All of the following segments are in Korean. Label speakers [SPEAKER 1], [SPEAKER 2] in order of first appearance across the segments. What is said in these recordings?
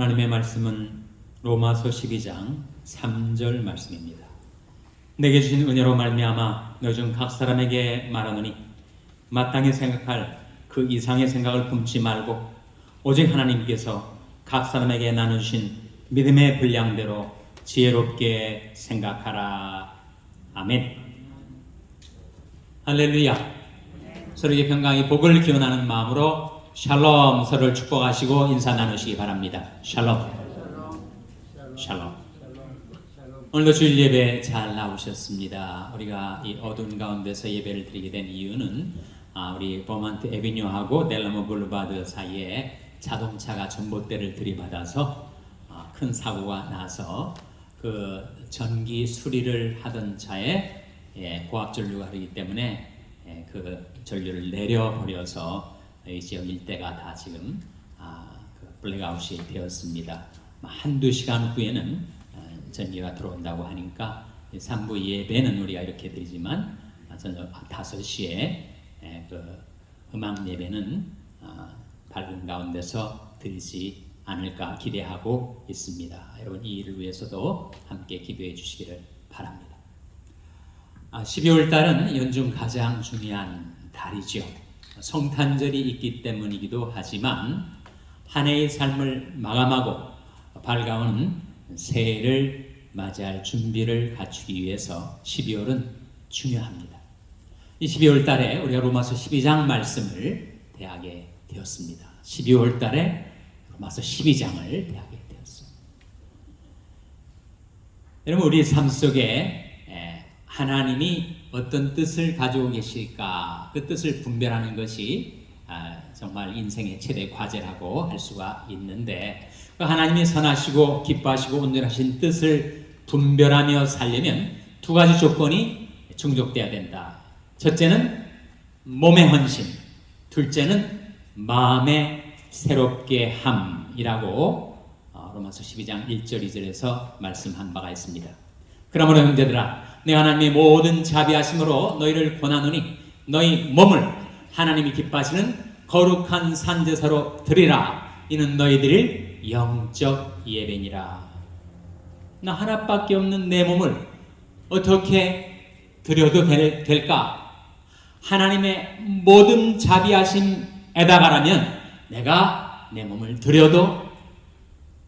[SPEAKER 1] 하나님의 말씀은 로마서 12장 3절 말씀입니다. 내게 주신 은혜로 말미암아 너 중 각 사람에게 말하노니 마땅히 생각할 그 이상의 생각을 품지 말고 오직 하나님께서 각 사람에게 나눠주신 믿음의 분량대로 지혜롭게 생각하라. 아멘. 할렐루야. 서로에게 평강의 복을 기원하는 마음으로 샬롬, 서로를 축복하시고 인사 나누시기 바랍니다. 샬롬. 샬롬. 오늘도 주일 예배 잘 나오셨습니다. 우리가 이 어두운 가운데서 예배를 드리게 된 이유는 우리 버먼트 에비뉴하고 델러모 블루바드 사이에 자동차가 전봇대를 들이받아서 큰 사고가 나서 그 전기 수리를 하던 차에 고압 전류가 흐르기 때문에 그 전류를 내려버려서 이 지역 일대가 다 지금 블랙아웃이 되었습니다. 한두 시간 후에는 전기가 들어온다고 하니까 3부 예배는 우리가 이렇게 드리지만 저녁 5시에 그 음악 예배는 밝은 가운데서 드리지 않을까 기대하고 있습니다. 여러분 이 일을 위해서도 함께 기도해 주시기를 바랍니다. 12월 달은 연중 가장 중요한 달이죠. 성탄절이 있기 때문이기도 하지만 한 해의 삶을 마감하고 밝아오는 새해를 맞이할 준비를 갖추기 위해서 12월은 중요합니다. 이 12월 달에 우리가 로마서 12장 말씀을 대하게 되었습니다. 12월 달에 로마서 12장을 대하게 되었습니다. 여러분 우리 삶 속에 하나님이 어떤 뜻을 가지고 계실까 그 뜻을 분별하는 것이 정말 인생의 최대 과제라고 할 수가 있는데 하나님이 선하시고 기뻐하시고 온전하신 뜻을 분별하며 살려면 두 가지 조건이 충족돼야 된다. 첫째는 몸의 헌신, 둘째는 마음의 새롭게 함이라고 로마서 12장 1절 2절에서 말씀한 바가 있습니다. 그러므로 형제들아 내 하나님의 모든 자비하심으로 너희를 권하노니 너희 몸을 하나님이 기뻐하시는 거룩한 산제사로 드리라. 이는 너희들의 영적 예배니라. 나 하나밖에 없는 내 몸을 어떻게 드려도 될까? 하나님의 모든 자비하심에다가라면 내가 내 몸을 드려도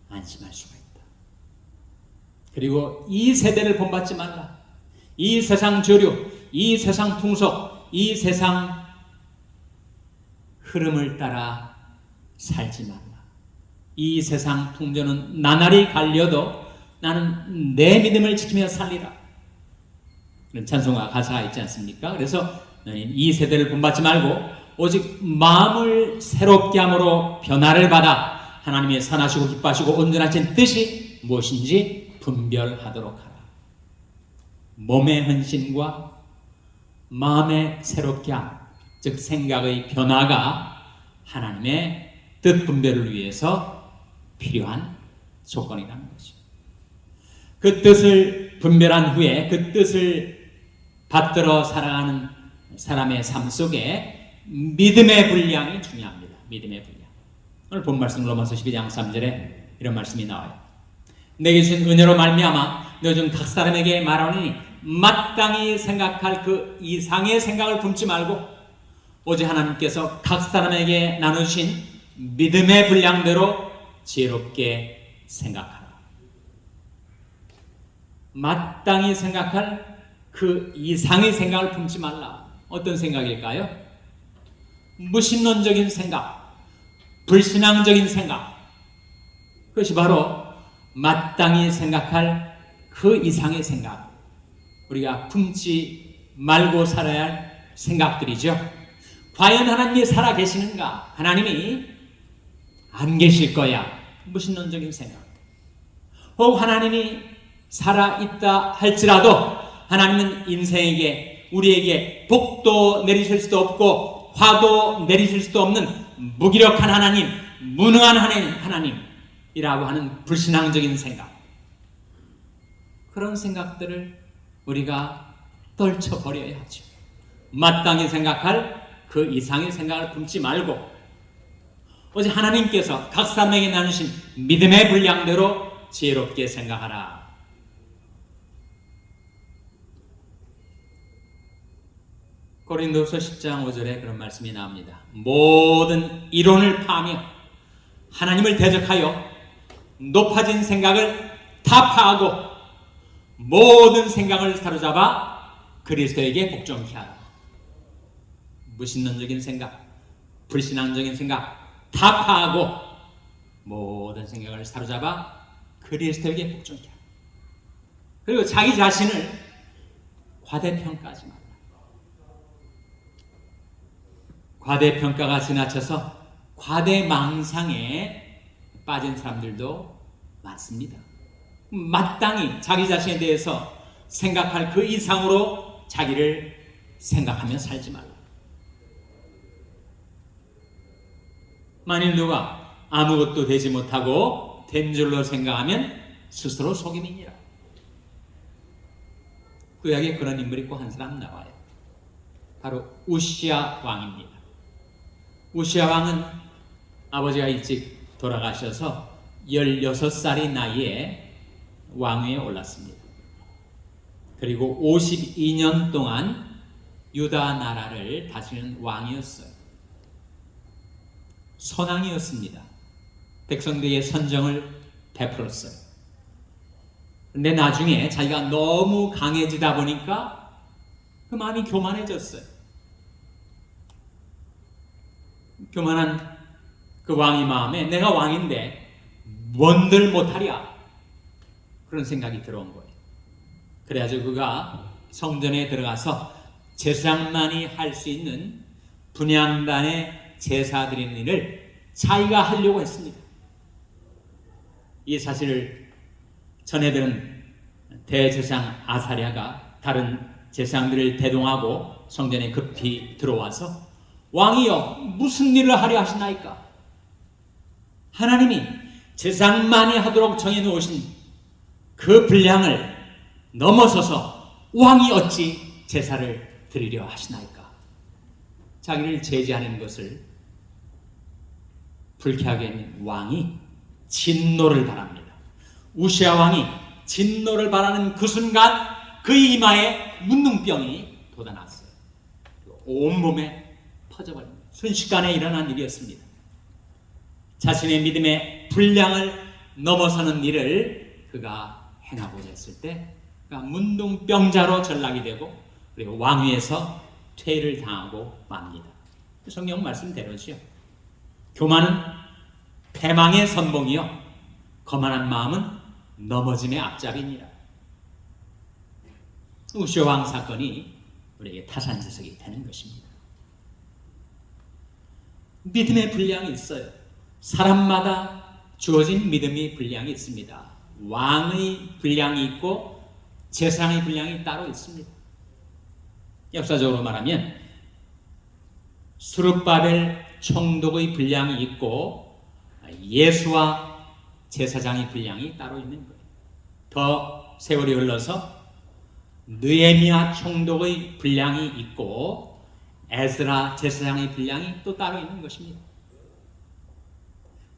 [SPEAKER 1] 안심할 수가 있다. 그리고 이 세대를 본받지 말라. 이 세상 저류, 이 세상 풍속, 이 세상 흐름을 따라 살지 말라. 이 세상 풍조는 나날이 갈려도 나는 내 믿음을 지키며 살리라. 그런 찬송가 가사가 있지 않습니까? 그래서 너희는 이 세대를 본받지 말고 오직 마음을 새롭게 함으로 변화를 받아 하나님의 선하시고 기뻐하시고 온전하신 뜻이 무엇인지 분별하도록 하라. 몸의 헌신과 마음의 새롭게 함, 즉 생각의 변화가 하나님의 뜻 분별을 위해서 필요한 조건이라는 것이죠. 그 뜻을 분별한 후에 그 뜻을 받들어 살아가는 사람의 삶 속에 믿음의 분량이 중요합니다. 믿음의 분량. 오늘 본 말씀 로마서 12장 3절에 이런 말씀이 나와요. 내게 주신 은혜로 말미암아 너 중 각 사람에게 말하니 마땅히 생각할 그 이상의 생각을 품지 말고 오직 하나님께서 각 사람에게 나누신 믿음의 분량대로 지혜롭게 생각하라. 마땅히 생각할 그 이상의 생각을 품지 말라. 어떤 생각일까요? 무신론적인 생각, 불신앙적인 생각. 그것이 바로 마땅히 생각할 그 이상의 생각. 우리가 품지 말고 살아야 할 생각들이죠. 과연 하나님이 살아 계시는가? 하나님이 안 계실 거야. 무신론적인 생각. 혹 하나님이 살아 있다 할지라도 하나님은 인생에게 우리에게 복도 내리실 수도 없고 화도 내리실 수도 없는 무기력한 하나님, 무능한 하나님이라고 하는 불신앙적인 생각. 그런 생각들을 우리가 떨쳐버려야 하죠. 마땅히 생각할 그 이상의 생각을 품지 말고 오직 하나님께서 각 사람에게 나누신 믿음의 분량대로 지혜롭게 생각하라. 고린도서 10장 5절에 그런 말씀이 나옵니다. 모든 이론을 파하며 하나님을 대적하여 높아진 생각을 타파하고 모든 생각을 사로잡아 그리스도에게 복종케 하라. 무신론적인 생각, 불신앙적인 생각 타파하고 모든 생각을 사로잡아 그리스도에게 복종케 하라. 그리고 자기 자신을 과대평가하지 마라. 과대평가가 지나쳐서 과대망상에 빠진 사람들도 많습니다. 마땅히 자기 자신에 대해서 생각할 그 이상으로 자기를 생각하며 살지 말라. 만일 누가 아무것도 되지 못하고 된 줄로 생각하면 스스로 속임이니라. 구약에 그런 인물이 꼭 한 사람 나와요. 바로 우시야 왕입니다. 우시야 왕은 아버지가 일찍 돌아가셔서 16살의 나이에 왕위에 올랐습니다. 그리고 52년 동안 유다 나라를 다스리는 왕이었어요. 선왕이었습니다. 백성들에게 선정을 베풀었어요. 근데 나중에 자기가 너무 강해지다 보니까 그 마음이 교만해졌어요. 교만한 그 왕의 마음에 내가 왕인데 뭔들 못하랴, 그런 생각이 들어온 거예요. 그래가지고 그가 성전에 들어가서 제사장만이 할 수 있는 분향단의 제사 드리는 일을 자기가 하려고 했습니다. 이 사실을 전해들은 대제사장 아사랴가 다른 제사장들을 대동하고 성전에 급히 들어와서 왕이여 무슨 일을 하려 하시나이까? 하나님이 제사장만이 하도록 정해놓으신 그 분량을 넘어서서 왕이 어찌 제사를 드리려 하시나이까? 자기를 제지하는 것을 불쾌하게 하는 왕이 진노를 바랍니다. 우시야 왕이 진노를 바라는 그 순간 그의 이마에 문둥병이 돋아났어요. 온몸에 퍼져버립니다. 순식간에 일어난 일이었습니다. 자신의 믿음의 분량을 넘어서는 일을 그가 행하고자 했을 때 그가 문둥병자로 전락이 되고 그리고 왕위에서 퇴위를 당하고 맙니다. 성경 말씀대로죠. 교만은 패망의 선봉이요 거만한 마음은 넘어짐의 앞잡이니라. 우시야 왕 사건이 우리에게 타산지석이 되는 것입니다. 믿음의 분량이 있어요. 사람마다 주어진 믿음의 분량이 있습니다. 왕의 분량이 있고 제사장의 분량이 따로 있습니다. 역사적으로 말하면 수르바벨 총독의 분량이 있고 예수와 제사장의 분량이 따로 있는 거예요. 더 세월이 흘러서 느헤미야 총독의 분량이 있고 에스라 제사장의 분량이 또 따로 있는 것입니다.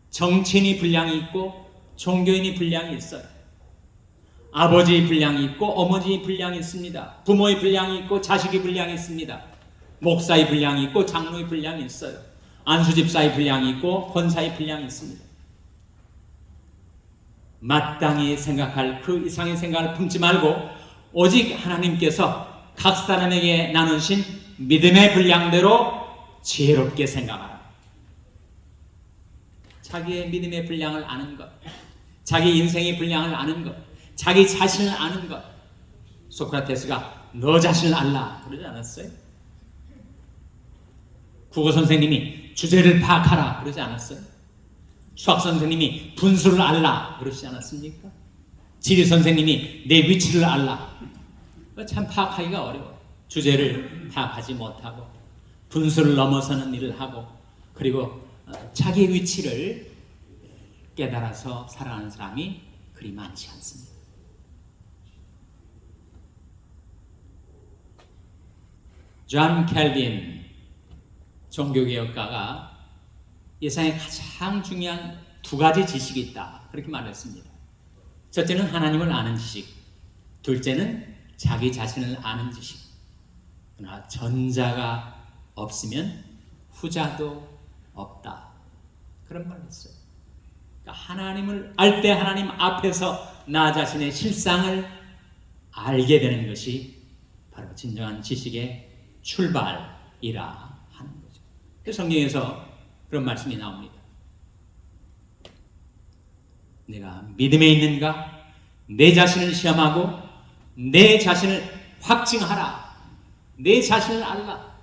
[SPEAKER 1] 정치인의 분량이 있고 종교인의 분량이 있어요. 아버지의 분량이 있고 어머니의 분량이 있습니다. 부모의 분량이 있고 자식의 분량이 있습니다. 목사의 분량이 있고 장로의 분량이 있어요. 안수집사의 분량이 있고 권사의 분량이 있습니다. 마땅히 생각할 그 이상의 생각을 품지 말고 오직 하나님께서 각 사람에게 나누신 믿음의 분량대로 지혜롭게 생각하라. 자기의 믿음의 분량을 아는 것, 자기 인생의 분량을 아는 것, 자기 자신을 아는 것. 소크라테스가 너 자신을 알라 그러지 않았어요? 국어 선생님이 주제를 파악하라 그러지 않았어요? 수학 선생님이 분수를 알라 그러지 않았습니까? 지리 선생님이 내 위치를 알라. 참 파악하기가 어려워요. 주제를 파악하지 못하고 분수를 넘어서는 일을 하고 그리고 자기의 위치를 깨달아서 살아가는 사람이 그리 많지 않습니다. 존 캘빈 종교개혁가가 이 세상에 가장 중요한 두 가지 지식이 있다. 그렇게 말했습니다. 첫째는 하나님을 아는 지식, 둘째는 자기 자신을 아는 지식. 그러나 전자가 없으면 후자도 없다. 그런 말을 했어요. 그러니까 하나님을 알 때 하나님 앞에서 나 자신의 실상을 알게 되는 것이 바로 진정한 지식의 출발이라 하는 거죠. 성경에서 그런 말씀이 나옵니다. 내가 믿음에 있는가? 내 자신을 시험하고 내 자신을 확증하라. 내 자신을 알라.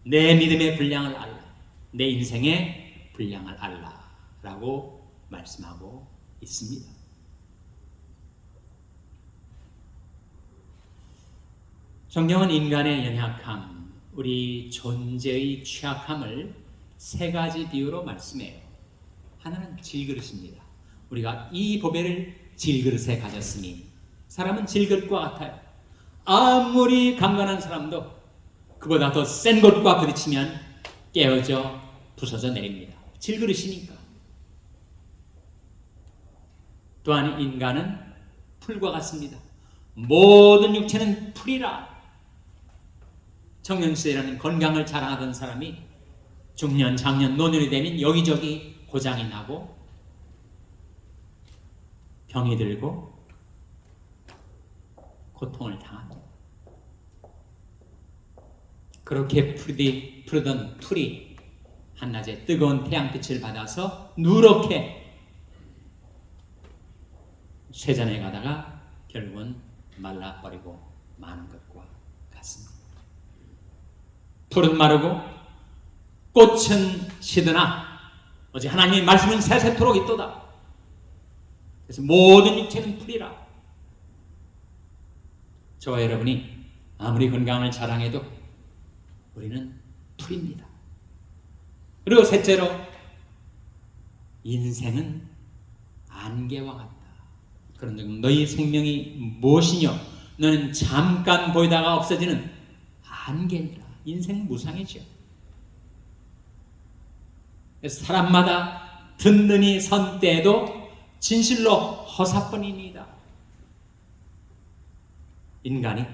[SPEAKER 1] 내 믿음의 분량을 알라. 내 인생의 분량을 알라. 라고 말씀하고 있습니다. 성경은 인간의 연약함, 우리 존재의 취약함을 세 가지 비유로 말씀해요. 하나는 질그릇입니다. 우리가 이 보배를 질그릇에 가졌으니 사람은 질그릇과 같아요. 아무리 강건한 사람도 그보다 더 센 것과 부딪히면 깨어져 부서져 내립니다. 질그릇이니까. 또한 인간은 풀과 같습니다. 모든 육체는 풀이라. 청년시대라는 건강을 자랑하던 사람이 중년, 장년, 노년이 되면 여기저기 고장이 나고 병이 들고 고통을 당합니다. 그렇게 푸르던 풀이 한낮에 뜨거운 태양빛을 받아서 누렇게 쇠잔에 가다가 결국은 말라버리고 마는 것과 같습니다. 풀은 마르고 꽃은 시드나 오직 하나님의 말씀은 세세토록 있도다. 그래서 모든 육체는 풀이라. 저와 여러분이 아무리 건강을 자랑해도 우리는 풀입니다. 그리고 셋째로 인생은 안개와 같다. 그런 즉 너희 생명이 무엇이뇨? 너는 잠깐 보이다가 없어지는 안개니라. 인생은 무상이죠. 그래서 사람마다 든든히 선 때에도 진실로 허사뿐입니다. 인간이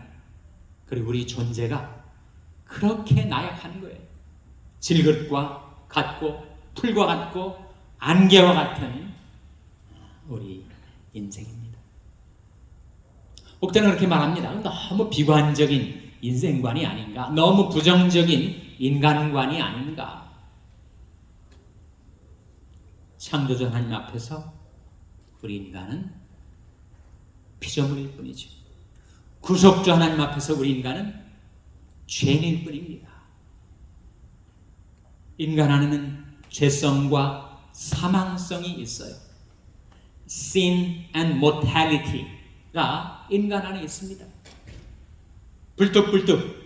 [SPEAKER 1] 그리고 우리 존재가 그렇게 나약한 거예요. 질그릇과 같고 풀과 같고 안개와 같은 우리 인생입니다. 목자는 그렇게 말합니다. 너무 비관적인 인생관이 아닌가? 너무 부정적인 인간관이 아닌가? 창조주 하나님 앞에서 우리 인간은 피조물일 뿐이죠. 구속주 하나님 앞에서 우리 인간은 죄인일 뿐입니다. 인간 안에는 죄성과 사망성이 있어요. Sin and mortality가 인간 안에 있습니다. 불뚝불뚝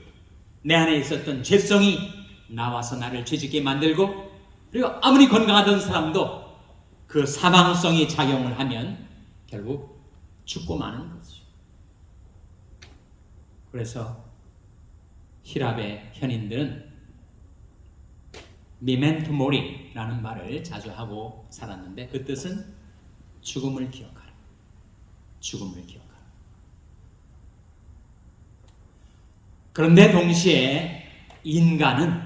[SPEAKER 1] 내 안에 있었던 죄성이 나와서 나를 죄짓게 만들고, 그리고 아무리 건강하던 사람도 그 사망성이 작용을 하면 결국 죽고 마는 거죠. 그래서 히랍의 현인들은 미멘토 모리라는 말을 자주 하고 살았는데 그 뜻은 죽음을 기억하라. 죽음을 기억하라. 그런데 동시에 인간은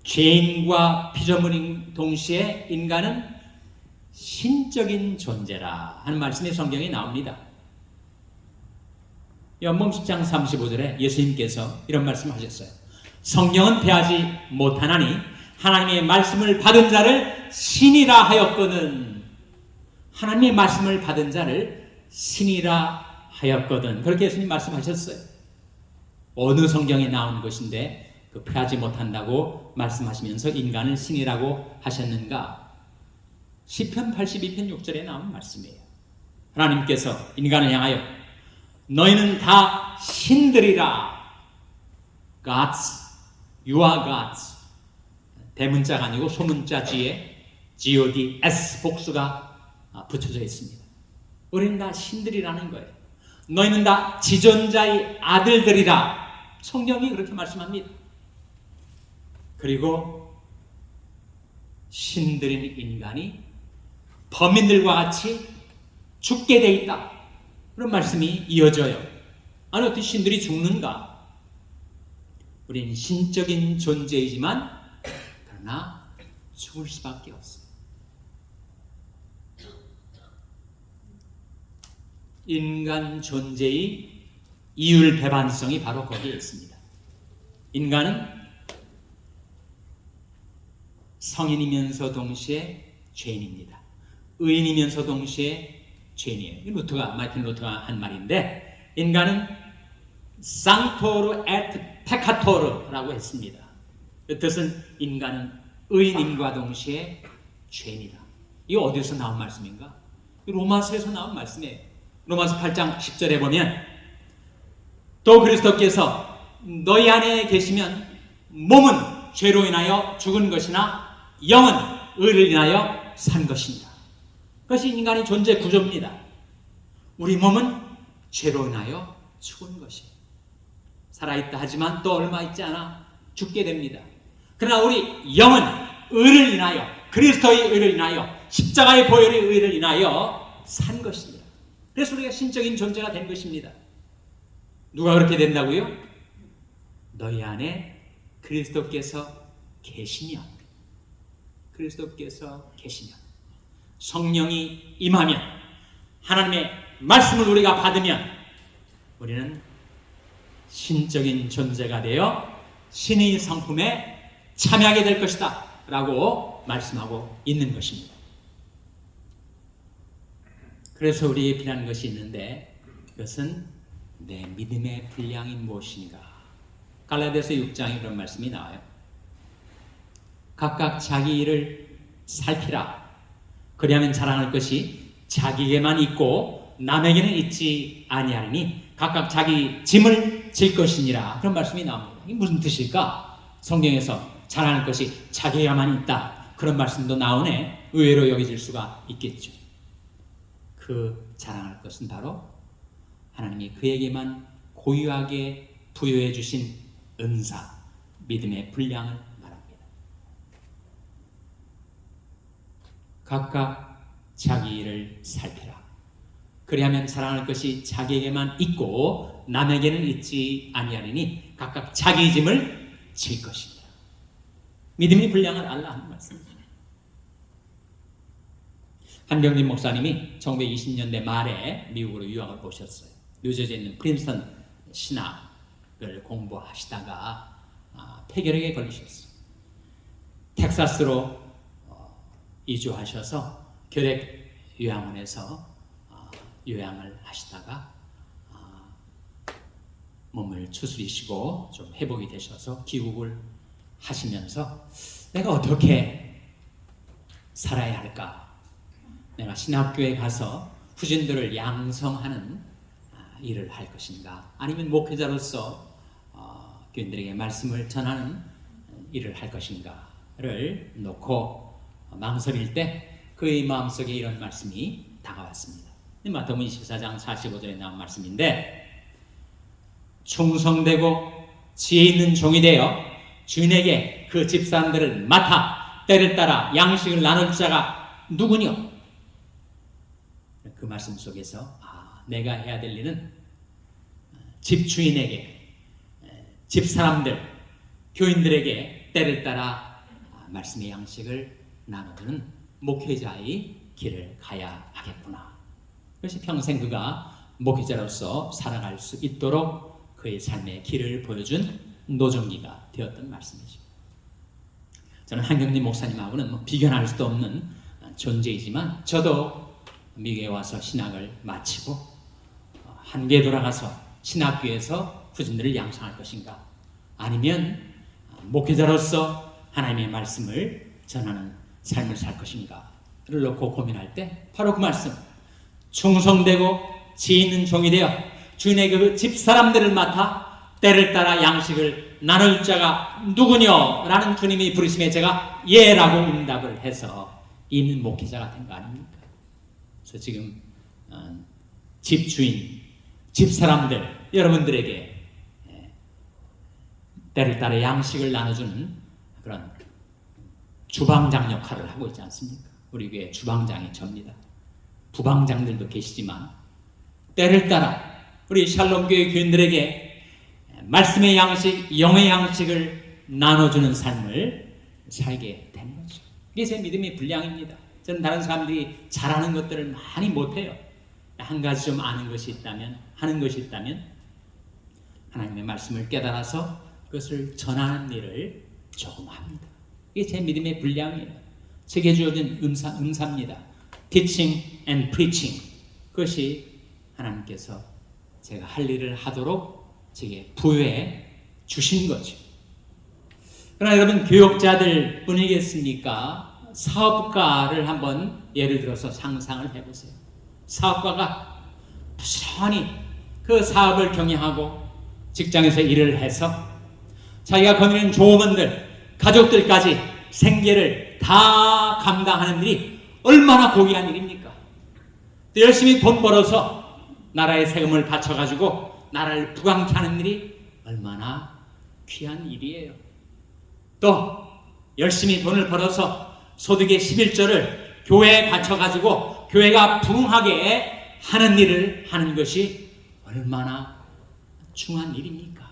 [SPEAKER 1] 죄인과 피조물인 동시에 인간은 신적인 존재라 하는 말씀이 성경에 나옵니다. 요한복음 10장 35절에 예수님께서 이런 말씀하셨어요. 성령은 패하지 못하나니 하나님의 말씀을 받은 자를 신이라 하였거든. 하나님의 말씀을 받은 자를 신이라 하였거든. 그렇게 예수님 말씀하셨어요. 어느 성경에 나온 것인데 그 패하지 못한다고 말씀하시면서 인간을 신이라고 하셨는가? 시편 82편 6절에 나온 말씀이에요. 하나님께서 인간을 향하여 너희는 다 신들이라. Gods, you are gods. 대문자가 아니고 소문자 뒤에 G-O-D-S 복수가 붙여져 있습니다. 우리는 다 신들이라는 거예요. 너희는 다 지존자의 아들들이라. 성경이 그렇게 말씀합니다. 그리고 신들인 인간이 범인들과 같이 죽게 돼 있다. 그런 말씀이 이어져요. 아니, 어떻게 신들이 죽는가? 우리는 신적인 존재이지만 그러나 죽을 수밖에 없어요. 인간 존재의 이율배반성이 바로 거기에 있습니다. 인간은 성인이면서 동시에 죄인입니다. 의인이면서 동시에 죄인이에요. 마틴 루터가 한 말인데, 인간은 상토르 에트 페카토르라고 했습니다. 그 뜻은 인간은 의인임과 동시에 죄인이다. 이거 어디서 나온 말씀인가? 로마서에서 나온 말씀이에요. 로마서 8장 10절에 보면, 또 그리스도께서 너희 안에 계시면 몸은 죄로 인하여 죽은 것이나 영은 의를 인하여 산 것입니다. 그것이 인간의 존재 구조입니다. 우리 몸은 죄로 인하여 죽은 것이에요. 살아있다 하지만 또 얼마 있지 않아 죽게 됩니다. 그러나 우리 영은 의를 인하여, 그리스도의 의를 인하여, 십자가의 보혈의 의를 인하여 산 것입니다. 그래서 우리가 신적인 존재가 된 것입니다. 누가 그렇게 된다고요? 너희 안에 그리스도께서 계시면, 그리스도께서 계시면, 성령이 임하면, 하나님의 말씀을 우리가 받으면 우리는 신적인 존재가 되어 신의 성품에 참여하게 될 것이다 라고 말씀하고 있는 것입니다. 그래서 우리에게 필요한 것이 있는데, 그것은 내 믿음의 분량이 무엇인가? 갈라디아서 6장에 그런 말씀이 나와요. 각각 자기 일을 살피라. 그리하면 자랑할 것이 자기에게만 있고 남에게는 있지 아니하리니 각각 자기 짐을 질 것이니라. 그런 말씀이 나옵니다. 이게 무슨 뜻일까? 성경에서 자랑할 것이 자기에게만 있다. 그런 말씀도 나오네. 의외로 여겨질 수가 있겠죠. 그 자랑할 것은 바로 하나님이 그에게만 고유하게 부여해 주신 은사, 믿음의 분량을 말합니다. 각각 자기 일을 살피라. 그리하면 자랑할 것이 자기에게만 있고 남에게는 있지 아니하리니 각각 자기 짐을 질 것이니라. 믿음의 분량을 알라 하는 말씀입니다. 한병진 목사님이 1920년대 말에 미국으로 유학을 오셨어요. 뉴저지에 있는 프린스턴 신학을 공부하시다가 폐결핵에 걸리셨어요. 텍사스로 이주하셔서 결핵 요양원에서 요양을 하시다가 몸을 추스리시고 좀 회복이 되셔서 귀국을 하시면서 내가 어떻게 살아야 할까? 내가 신학교에 가서 후진들을 양성하는 일을 할 것인가? 아니면 목회자로서 교인들에게 말씀을 전하는 일을 할 것인가를 놓고 망설일 때 그의 마음속에 이런 말씀이 다가왔습니다. 마태복음 24장 45절에 나온 말씀인데, 충성되고 지혜 있는 종이 되어 주인에게 그 집사람들을 맡아 때를 따라 양식을 나눌 자가 누구뇨? 그 말씀 속에서 내가 해야 될 일은 집주인에게, 집사람들, 교인들에게 때를 따라 말씀의 양식을 나누는 목회자의 길을 가야 하겠구나. 그래서 평생 그가 목회자로서 살아갈 수 있도록 그의 삶의 길을 보여준 노정기가 되었던 말씀이죠. 저는 한경림 목사님하고는 비교할 수도 없는 존재이지만, 저도 미국에 와서 신학을 마치고 한국에 돌아가서 신학교에서 후진들을 양성할 것인가, 아니면 목회자로서 하나님의 말씀을 전하는 삶을 살 것인가를 놓고 고민할 때 바로 그 말씀, 충성되고 지혜 있는 종이 되어 주인의 그 집사람들을 맡아 때를 따라 양식을 나눌 자가 누구뇨? 라는 주님이 부르심에 제가 예라고 응답을 해서 이미 목회자가 된 거 아닙니까? 그래서 지금 집주인, 집사람들 여러분들에게 때를 따라 양식을 나눠주는 그런 주방장 역할을 하고 있지 않습니까? 우리 교회 주방장이 접니다. 부방장들도 계시지만 때를 따라 우리 샬롬교회 교인들에게 말씀의 양식, 영의 양식을 나눠주는 삶을 살게 된 거죠. 이게 제 믿음의 분량입니다. 저는 다른 사람들이 잘하는 것들을 많이 못해요. 한 가지 좀 아는 것이 있다면, 하는 것이 있다면 하나님의 말씀을 깨달아서 그것을 전하는 일을 조금 합니다. 이게 제 믿음의 분량이에요. 제게 주어진 은사입니다. Teaching and preaching. 그것이 하나님께서 제가 할 일을 하도록 제게 부여해 주신 거죠. 그러나 여러분, 교역자들 뿐이겠습니까? 사업가를 한번 예를 들어서 상상을 해보세요. 사업가가 부지런히 그 사업을 경영하고 직장에서 일을 해서 자기가 거느리는 조업원들, 가족들까지 생계를 다 감당하는 일이 얼마나 고귀한 일입니까? 또 열심히 돈 벌어서 나라의 세금을 바쳐가지고 나라를 부강케 하는 일이 얼마나 귀한 일이에요. 또 열심히 돈을 벌어서 소득의 11조를 교회에 바쳐가지고 교회가 부흥하게 하는 일을 하는 것이 얼마나 중요한 일입니까?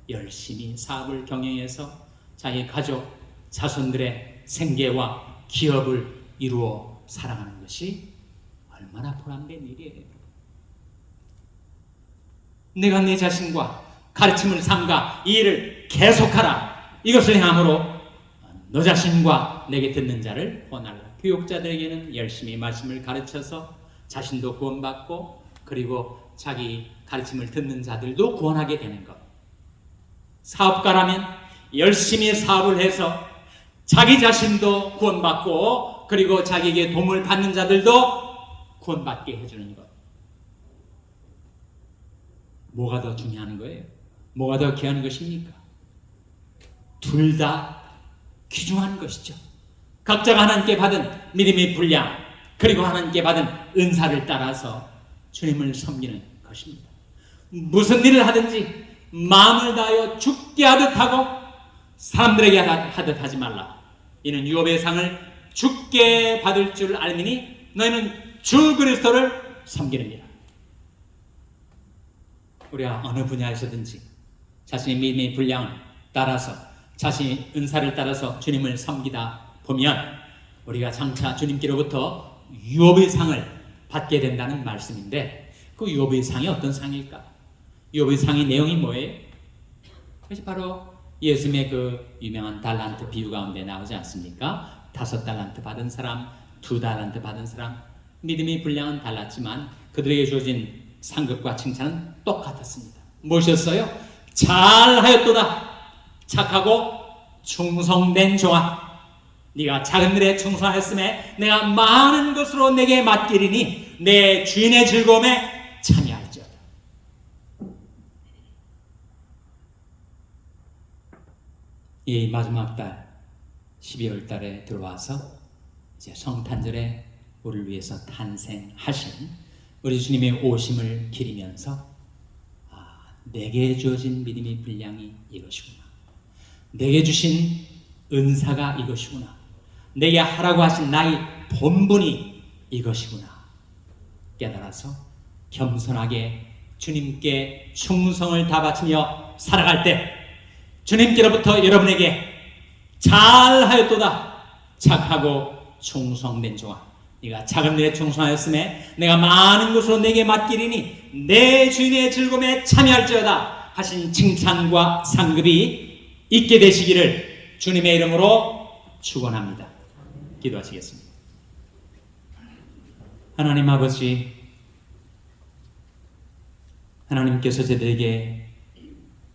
[SPEAKER 1] 열심히 사업을 경영해서 자기 가족, 자손들의 생계와 기업을 이루어 살아가는 것이 얼마나 보람된 일이에요. 내가 내 자신과 가르침을 삼가 이 일을 계속하라. 이것을 행함으로 너 자신과 내게 듣는 자를 구원하라. 교육자들에게는 열심히 말씀을 가르쳐서 자신도 구원받고 그리고 자기 가르침을 듣는 자들도 구원하게 되는 것. 사업가라면 열심히 사업을 해서 자기 자신도 구원받고 그리고 자기에게 도움을 받는 자들도 구원받게 해주는 것. 뭐가 더 중요한 거예요? 뭐가 더 귀한 것입니까? 둘 다 귀중한 것이죠. 각자가 하나님께 받은 믿음의 분량 그리고 하나님께 받은 은사를 따라서 주님을 섬기는 것입니다. 무슨 일을 하든지 마음을 다하여 죽게 하듯 하고 사람들에게 하듯 하지 말라. 이는 유업의 상을 죽게 받을 줄 알미니 너희는 주 그리스도를 섬기느니라. 우리가 어느 분야에서든지 자신의 믿음의 분량을 따라서 자신의 은사를 따라서 주님을 섬기다 보면 우리가 장차 주님께로부터 유업의 상을 받게 된다는 말씀인데 그 유업의 상이 어떤 상일까? 유업의 상의 내용이 뭐예요? 그것이 바로 예수님의 그 유명한 달란트 비유 가운데 나오지 않습니까? 5달란트 받은 사람, 2달란트 받은 사람, 믿음의 분량은 달랐지만 그들에게 주어진 상급과 칭찬은 똑같았습니다. 무엇이었어요? 잘하였도다. 착하고 충성된 종아. 네가 작은 일에 충성하였음에 내가 많은 것으로 내게 맡기리니 내 주인의 즐거움에 참여할지어다. 이 마지막 달 12월 달에 들어와서 이제 성탄절에 우리를 위해서 탄생하신 우리 주님의 오심을 기리면서 내게 주어진 믿음의 분량이 이것이구나. 내게 주신 은사가 이것이구나. 내게 하라고 하신 나의 본분이 이것이구나. 깨달아서 겸손하게 주님께 충성을 다 바치며 살아갈 때 주님께로부터 여러분에게 잘하였도다. 착하고 충성된 종아. 네가 작은 일에 충성하였음에 내가 많은 것으로 내게 맡기리니 내 주인의 즐거움에 참여할지어다 하신 칭찬과 상급이 있게 되시기를 주님의 이름으로 축원합니다. 기도하시겠습니다. 하나님 아버지, 하나님께서 저들에게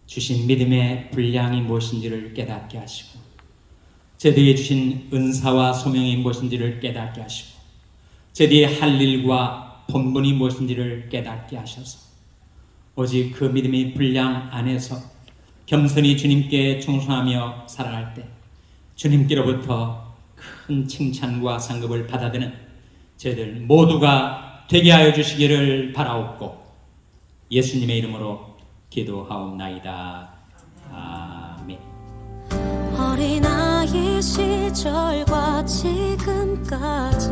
[SPEAKER 1] 주신 믿음의 분량이 무엇인지를 깨닫게 하시고 저들에게 주신 은사와 소명이 무엇인지를 깨닫게 하시고 저들의 할 일과 본분이 무엇인지를 깨닫게 하셔서 오직 그 믿음의 분량 안에서 겸손히 주님께 충성하며 살아갈 때 주님께로부터 큰 칭찬과 상급을 받아드는 저희들 모두가 되게 하여 주시기를 바라옵고 예수님의 이름으로 기도하옵나이다. 아멘. 어린아이신
[SPEAKER 2] 시절과 지금까지